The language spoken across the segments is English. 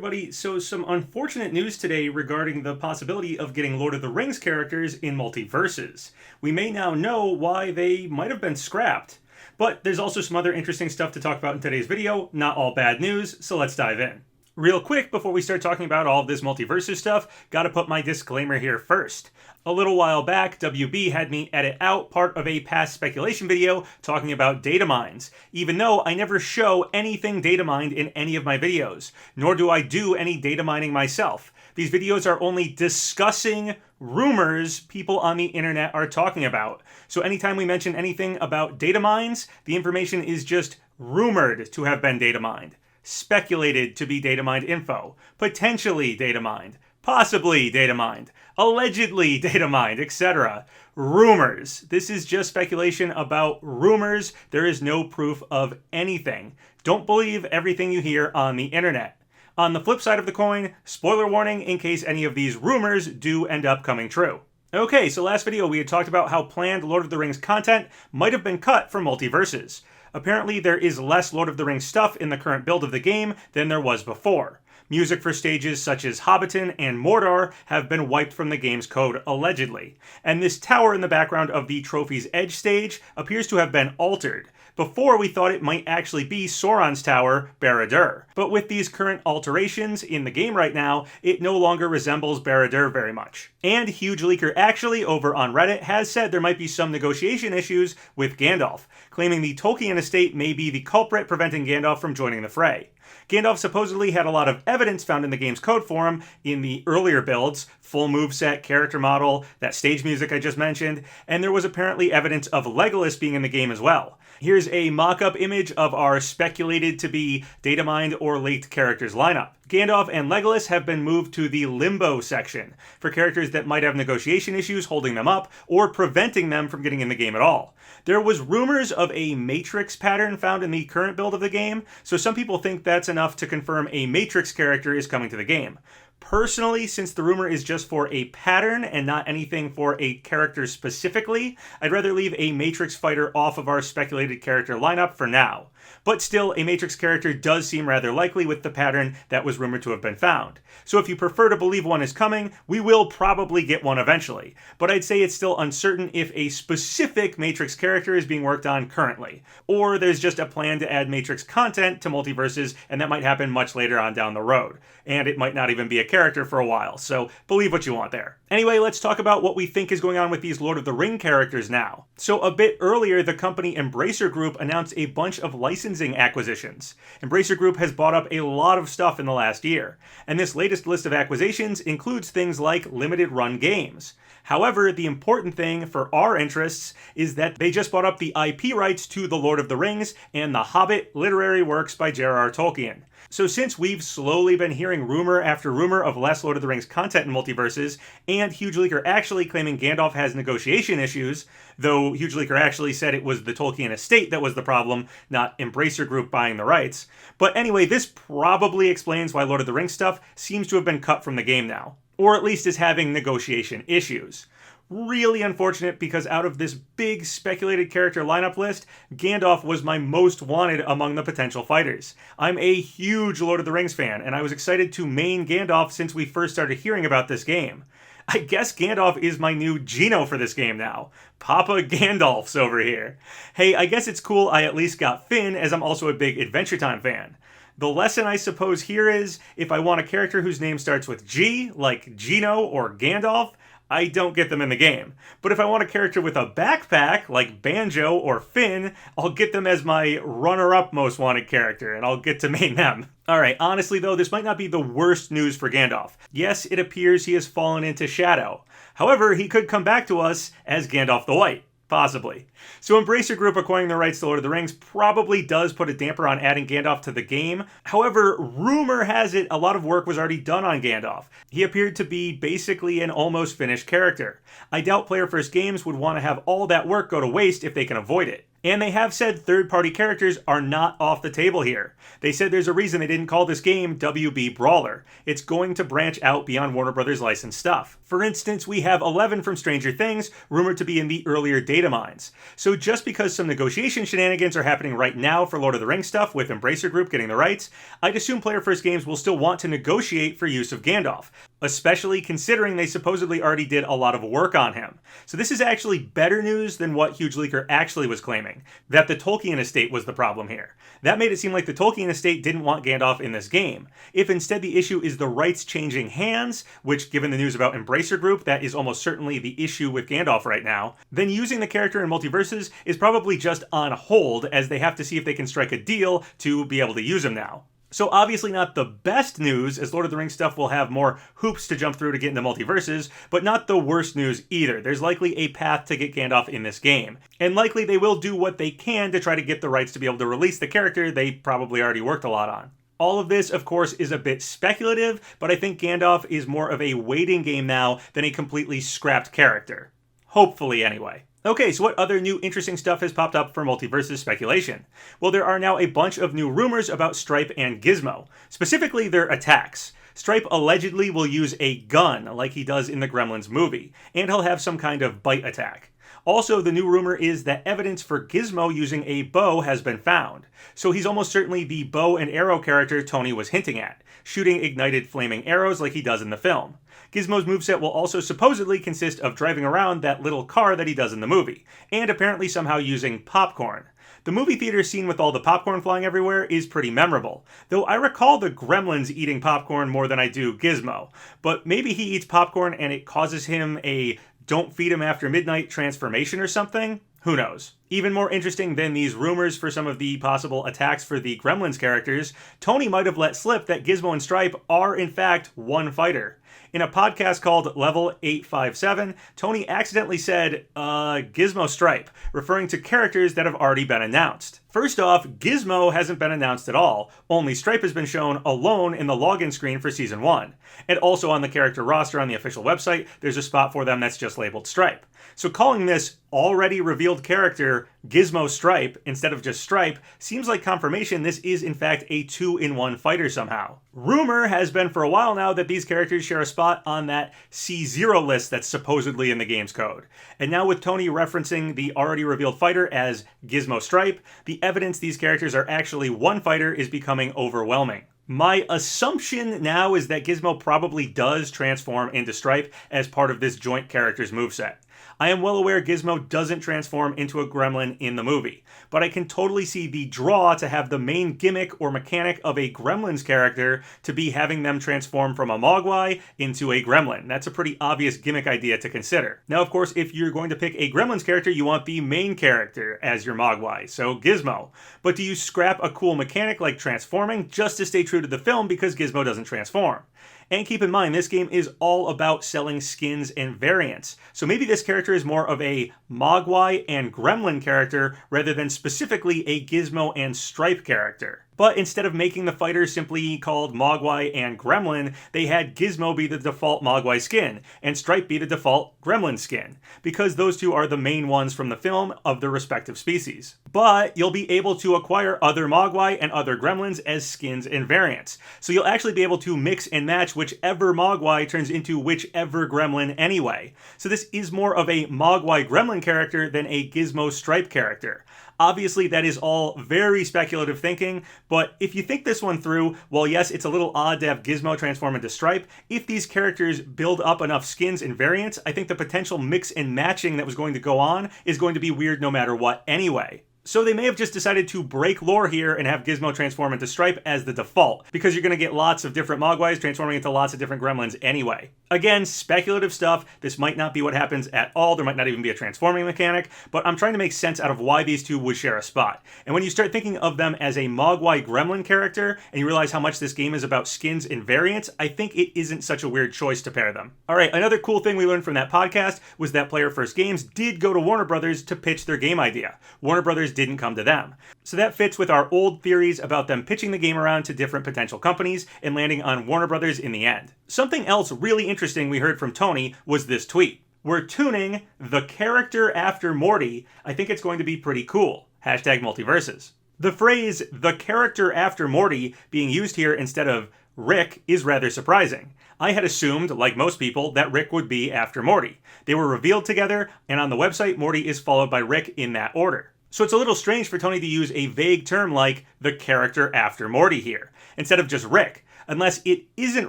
everybody. So some unfortunate news today regarding the possibility of getting Lord of the Rings characters in MultiVersus. We may now know why they might have been scrapped. But there's also some other interesting stuff to talk about in today's video, not all bad news, so let's dive in. Real quick, before we start talking about all of this MultiVersus stuff, gotta put my disclaimer here first. A little while back, WB had me edit out part of a past speculation video talking about data mines, even though I never show anything data mined in any of my videos, nor do I do any data mining myself. These videos are only discussing rumors people on the internet are talking about. So anytime we mention anything about data mines, the information is just rumored to have been data mined, speculated to be data mined info, potentially data mined, possibly data mined, allegedly data mined, etc. Rumors. This is just speculation about rumors. There is no proof of anything. Don't believe everything you hear on the internet. On the flip side of the coin, spoiler warning in case any of these rumors do end up coming true. Okay, so last video we had talked about how planned Lord of the Rings content might have been cut from MultiVersus. Apparently there is less Lord of the Rings stuff in the current build of the game than there was before. Music for stages such as Hobbiton and Mordor have been wiped from the game's code, allegedly. And this tower in the background of the Trophy's Edge stage appears to have been altered. Before, we thought it might actually be Sauron's tower, Barad-dûr. But with these current alterations in the game right now, it no longer resembles Barad-dûr very much. And Huge Leaker actually, over on Reddit, has said there might be some negotiation issues with Gandalf, claiming the Tolkien estate may be the culprit preventing Gandalf from joining the fray. Gandalf supposedly had a lot of evidence found in the game's code for him in the earlier builds, full moveset, character model, that stage music I just mentioned, and there was apparently evidence of Legolas being in the game as well. Here's a mock-up image of our speculated to be data mined or leaked characters lineup. Gandalf and Legolas have been moved to the Limbo section for characters that might have negotiation issues holding them up or preventing them from getting in the game at all. There was rumors of a Matrix pattern found in the current build of the game, so some people think that's enough to confirm a Matrix character is coming to the game. Personally, since the rumor is just for a pattern and not anything for a character specifically, I'd rather leave a Matrix fighter off of our speculated character lineup for now. But still, a Matrix character does seem rather likely with the pattern that was rumored to have been found. So if you prefer to believe one is coming, we will probably get one eventually. But I'd say it's still uncertain if a specific Matrix character is being worked on currently. Or there's just a plan to add Matrix content to MultiVersus, and that might happen much later on down the road. And it might not even be a character for a while, so believe what you want there. Anyway, let's talk about what we think is going on with these Lord of the Ring characters now. So a bit earlier, the company Embracer Group announced a bunch of licensing acquisitions. Embracer Group has bought up a lot of stuff in the last year, and this latest list of acquisitions includes things like limited run games. However, the important thing for our interests is that they just bought up the IP rights to The Lord of the Rings and The Hobbit literary works by J.R.R. Tolkien. So since we've slowly been hearing rumor after rumor of less Lord of the Rings content in MultiVersus, and Huge Leaker actually claiming Gandalf has negotiation issues, though Huge Leaker actually said it was the Tolkien estate that was the problem, not Embracer Group buying the rights. But anyway, this probably explains why Lord of the Rings stuff seems to have been cut from the game now, or at least is having negotiation issues. Really unfortunate because out of this big speculated character lineup list, Gandalf was my most wanted among the potential fighters. I'm a huge Lord of the Rings fan, and I was excited to main Gandalf since we first started hearing about this game. I guess Gandalf is my new Gino for this game now. Papa Gandalf's over here. Hey, I guess it's cool I at least got Finn, as I'm also a big Adventure Time fan. The lesson I suppose here is, if I want a character whose name starts with G, like Gino or Gandalf, I don't get them in the game. But if I want a character with a backpack, like Banjo or Finn, I'll get them as my runner-up most wanted character, and I'll get to main them. Alright, honestly though, this might not be the worst news for Gandalf. Yes, it appears he has fallen into shadow. However, he could come back to us as Gandalf the White. Possibly. So Embracer Group acquiring the rights to Lord of the Rings probably does put a damper on adding Gandalf to the game. However, rumor has it a lot of work was already done on Gandalf. He appeared to be basically an almost finished character. I doubt Player First Games would want to have all that work go to waste if they can avoid it. And they have said third-party characters are not off the table here. They said there's a reason they didn't call this game WB Brawler. It's going to branch out beyond Warner Brothers licensed stuff. For instance, we have Eleven from Stranger Things, rumored to be in the earlier data mines. So just because some negotiation shenanigans are happening right now for Lord of the Rings stuff with Embracer Group getting the rights, I'd assume Player First Games will still want to negotiate for use of Gandalf, especially considering they supposedly already did a lot of work on him. So this is actually better news than what Huge Leaker actually was claiming, that the Tolkien estate was the problem here. That made it seem like the Tolkien estate didn't want Gandalf in this game. If instead the issue is the rights changing hands, which given the news about Embracer Group, that is almost certainly the issue with Gandalf right now, then using the character in MultiVersus is probably just on hold as they have to see if they can strike a deal to be able to use him now. So obviously not the best news, as Lord of the Rings stuff will have more hoops to jump through to get into MultiVersus, but not the worst news either. There's likely a path to get Gandalf in this game, and likely they will do what they can to try to get the rights to be able to release the character they probably already worked a lot on. All of this, of course, is a bit speculative, but I think Gandalf is more of a waiting game now than a completely scrapped character. Hopefully, anyway. Okay, so what other new interesting stuff has popped up for MultiVersus speculation? Well, there are now a bunch of new rumors about Stripe and Gizmo, specifically their attacks. Stripe allegedly will use a gun, like he does in the Gremlins movie, and he'll have some kind of bite attack. Also, the new rumor is that evidence for Gizmo using a bow has been found. So he's almost certainly the bow and arrow character Tony was hinting at, shooting ignited flaming arrows like he does in the film. Gizmo's moveset will also supposedly consist of driving around that little car that he does in the movie, and apparently somehow using popcorn. The movie theater scene with all the popcorn flying everywhere is pretty memorable, though I recall the Gremlins eating popcorn more than I do Gizmo, but maybe he eats popcorn and it causes him a don't feed him after midnight transformation or something? Who knows? Even more interesting than these rumors for some of the possible attacks for the Gremlins characters, Tony might have let slip that Gizmo and Stripe are in fact one fighter. In a podcast called Level 857, Tony accidentally said, Gizmo Stripe, referring to characters that have already been announced. First off, Gizmo hasn't been announced at all, only Stripe has been shown alone in the login screen for Season 1. And also on the character roster on the official website, there's a spot for them that's just labeled Stripe. So calling this already revealed character Gizmo Stripe instead of just Stripe seems like confirmation this is in fact a 2-in-1 fighter somehow. Rumor has been for a while now that these characters share a spot on that C0 list that's supposedly in the game's code. And now with Tony referencing the already revealed fighter as Gizmo Stripe, the evidence these characters are actually one fighter is becoming overwhelming. My assumption now is that Gizmo probably does transform into Stripe as part of this joint character's moveset. I am well aware Gizmo doesn't transform into a gremlin in the movie, but I can totally see the draw to have the main gimmick or mechanic of a Gremlins character to be having them transform from a Mogwai into a gremlin. That's a pretty obvious gimmick idea to consider. Now, of course, if you're going to pick a Gremlins character, you want the main character as your Mogwai, so Gizmo. But do you scrap a cool mechanic like transforming just to stay true to the film because Gizmo doesn't transform? And keep in mind, this game is all about selling skins and variants. So maybe this character is more of a Mogwai and Gremlin character rather than specifically a Gizmo and Stripe character. But instead of making the fighters simply called Mogwai and Gremlin, they had Gizmo be the default Mogwai skin, and Stripe be the default Gremlin skin, because those two are the main ones from the film of their respective species. But you'll be able to acquire other Mogwai and other Gremlins as skins and variants. So you'll actually be able to mix and match whichever Mogwai turns into whichever Gremlin anyway. So this is more of a Mogwai Gremlin character than a Gizmo Stripe character. Obviously, that is all very speculative thinking, but if you think this one through, well, yes, it's a little odd to have Gizmo transform into Stripe. If these characters build up enough skins and variants, I think the potential mix and matching that was going to go on is going to be weird no matter what anyway. So they may have just decided to break lore here and have Gizmo transform into Stripe as the default, because you're going to get lots of different Mogwais transforming into lots of different Gremlins anyway. Again, speculative stuff. This might not be what happens at all. There might not even be a transforming mechanic, but I'm trying to make sense out of why these two would share a spot. And when you start thinking of them as a Mogwai Gremlin character, and you realize how much this game is about skins and variants, I think it isn't such a weird choice to pair them. Alright, another cool thing we learned from that podcast was that Player First Games did go to Warner Brothers to pitch their game idea. Warner Brothers didn't come to them. So that fits with our old theories about them pitching the game around to different potential companies and landing on Warner Brothers in the end. Something else really interesting we heard from Tony was this tweet. We're tuning the character after Morty. I think it's going to be pretty cool. Hashtag MultiVersus. The phrase, the character after Morty, being used here instead of Rick is rather surprising. I had assumed, like most people, that Rick would be after Morty. They were revealed together, and on the website, Morty is followed by Rick in that order. So it's a little strange for Tony to use a vague term like the character after Morty here, instead of just Rick, unless it isn't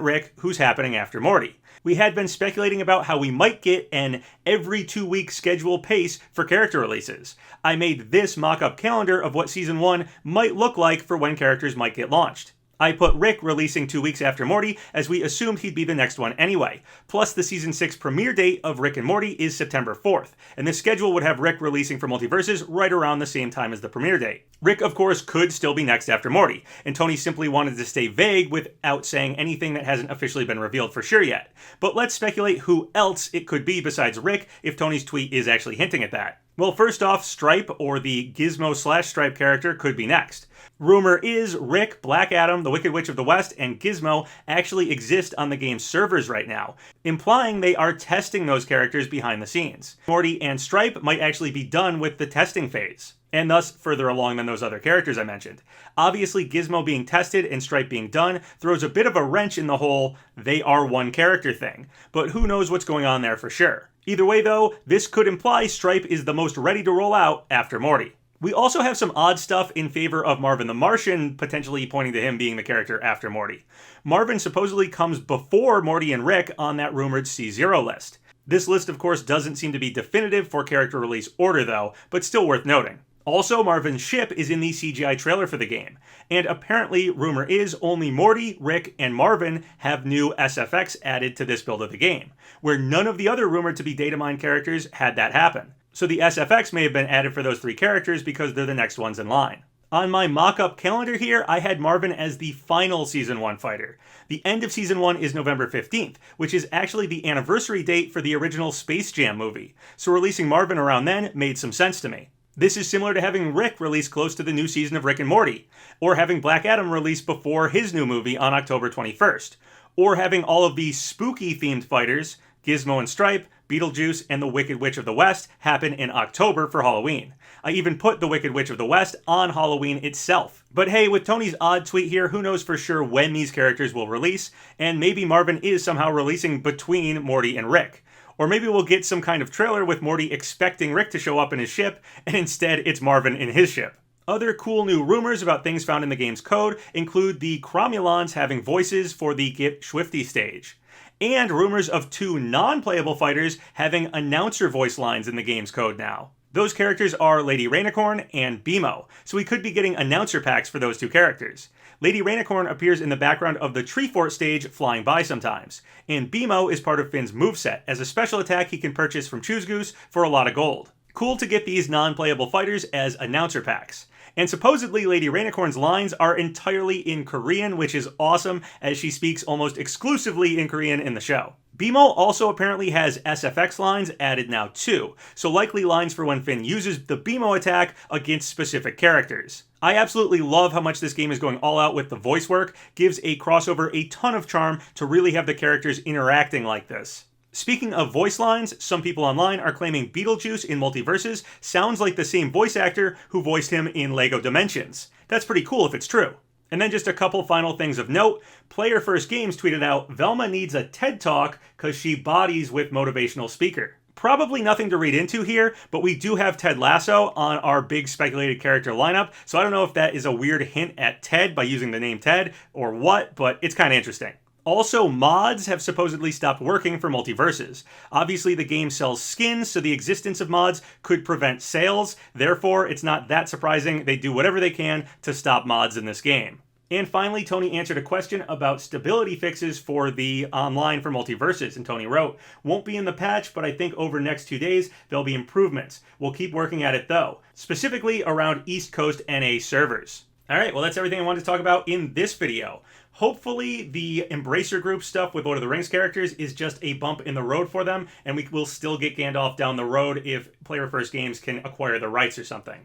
Rick who's happening after Morty. We had been speculating about how we might get an every 2-week schedule pace for character releases. I made this mock-up calendar of what Season 1 might look like for when characters might get launched. I put Rick releasing 2 weeks after Morty, as we assumed he'd be the next one anyway. Plus, the Season 6 premiere date of Rick and Morty is September 4th, and this schedule would have Rick releasing for MultiVersus right around the same time as the premiere date. Rick, of course, could still be next after Morty, and Tony simply wanted to stay vague without saying anything that hasn't officially been revealed for sure yet. But let's speculate who else it could be besides Rick, if Tony's tweet is actually hinting at that. Well, first off, Stripe, or the Gizmo/Stripe character, could be next. Rumor is Rick, Black Adam, the Wicked Witch of the West, and Gizmo actually exist on the game's servers right now, implying they are testing those characters behind the scenes. Morty and Stripe might actually be done with the testing phase, and thus further along than those other characters I mentioned. Obviously, Gizmo being tested and Stripe being done throws a bit of a wrench in the whole they are one character thing, but who knows what's going on there for sure. Either way though, this could imply Stripe is the most ready to roll out after Morty. We also have some odd stuff in favor of Marvin the Martian, potentially pointing to him being the character after Morty. Marvin supposedly comes before Morty and Rick on that rumored C0 list. This list, of course, doesn't seem to be definitive for character release order though, but still worth noting. Also, Marvin's ship is in the CGI trailer for the game, and apparently, rumor is, only Morty, Rick, and Marvin have new SFX added to this build of the game, where none of the other rumored to be data mine characters had that happen. So the SFX may have been added for those 3 characters because they're the next ones in line. On my mock-up calendar here, I had Marvin as the final Season 1 fighter. The end of Season 1 is November 15th, which is actually the anniversary date for the original Space Jam movie, so releasing Marvin around then made some sense to me. This is similar to having Rick release close to the new season of Rick and Morty, or having Black Adam release before his new movie on October 21st, or having all of these spooky-themed fighters, Gizmo and Stripe, Beetlejuice, and the Wicked Witch of the West, happen in October for Halloween. I even put the Wicked Witch of the West on Halloween itself. But hey, with Tony's odd tweet here, who knows for sure when these characters will release, and maybe Marvin is somehow releasing between Morty and Rick. Or maybe we'll get some kind of trailer with Morty expecting Rick to show up in his ship, and instead it's Marvin in his ship. Other cool new rumors about things found in the game's code include the Cromulons having voices for the Get Schwifty stage, and rumors of 2 non-playable fighters having announcer voice lines in the game's code now. Those characters are Lady Rainicorn and BMO, so we could be getting announcer packs for those 2 characters. Lady Rainicorn appears in the background of the Tree Fort stage flying by sometimes, and BMO is part of Finn's moveset as a special attack he can purchase from Choose Goose for a lot of gold. Cool to get these non-playable fighters as announcer packs. And supposedly Lady Rainicorn's lines are entirely in Korean, which is awesome as she speaks almost exclusively in Korean in the show. BMO also apparently has SFX lines added now too, so likely lines for when Finn uses the BMO attack against specific characters. I absolutely love how much this game is going all out with the voice work, gives a crossover a ton of charm to really have the characters interacting like this. Speaking of voice lines, some people online are claiming Beetlejuice in MultiVersus sounds like the same voice actor who voiced him in LEGO Dimensions. That's pretty cool if it's true. And then just a couple final things of note. Player First Games tweeted out, Velma needs a TED Talk because she bodies with motivational speaker. Probably nothing to read into here, but we do have Ted Lasso on our big speculated character lineup, so I don't know if that is a weird hint at Ted by using the name Ted or what, but it's kind of interesting. Also, mods have supposedly stopped working for MultiVersus. Obviously, the game sells skins, so the existence of mods could prevent sales. Therefore, it's not that surprising they do whatever they can to stop mods in this game. And finally, Tony answered a question about stability fixes for the online for MultiVersus, and Tony wrote, "Won't be in the patch, but I think over the next 2 days, there'll be improvements. We'll keep working at it though, specifically around East Coast NA servers." Alright, well that's everything I wanted to talk about in this video. Hopefully the Embracer Group stuff with Lord of the Rings characters is just a bump in the road for them, and we will still get Gandalf down the road if Player First Games can acquire the rights or something.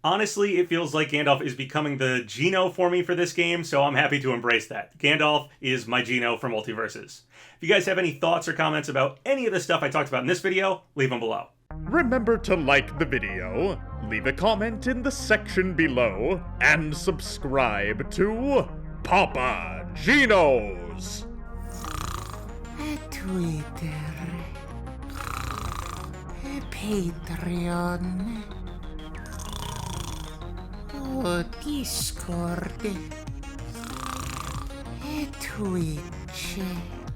Honestly, it feels like Gandalf is becoming the Gino for me for this game, so I'm happy to embrace that. Gandalf is my Gino for MultiVersus. If you guys have any thoughts or comments about any of the stuff I talked about in this video, leave them below. Remember to like the video, leave a comment in the section below, and subscribe to Papa Gino's Twitter, Patreon, Discord, Twitch.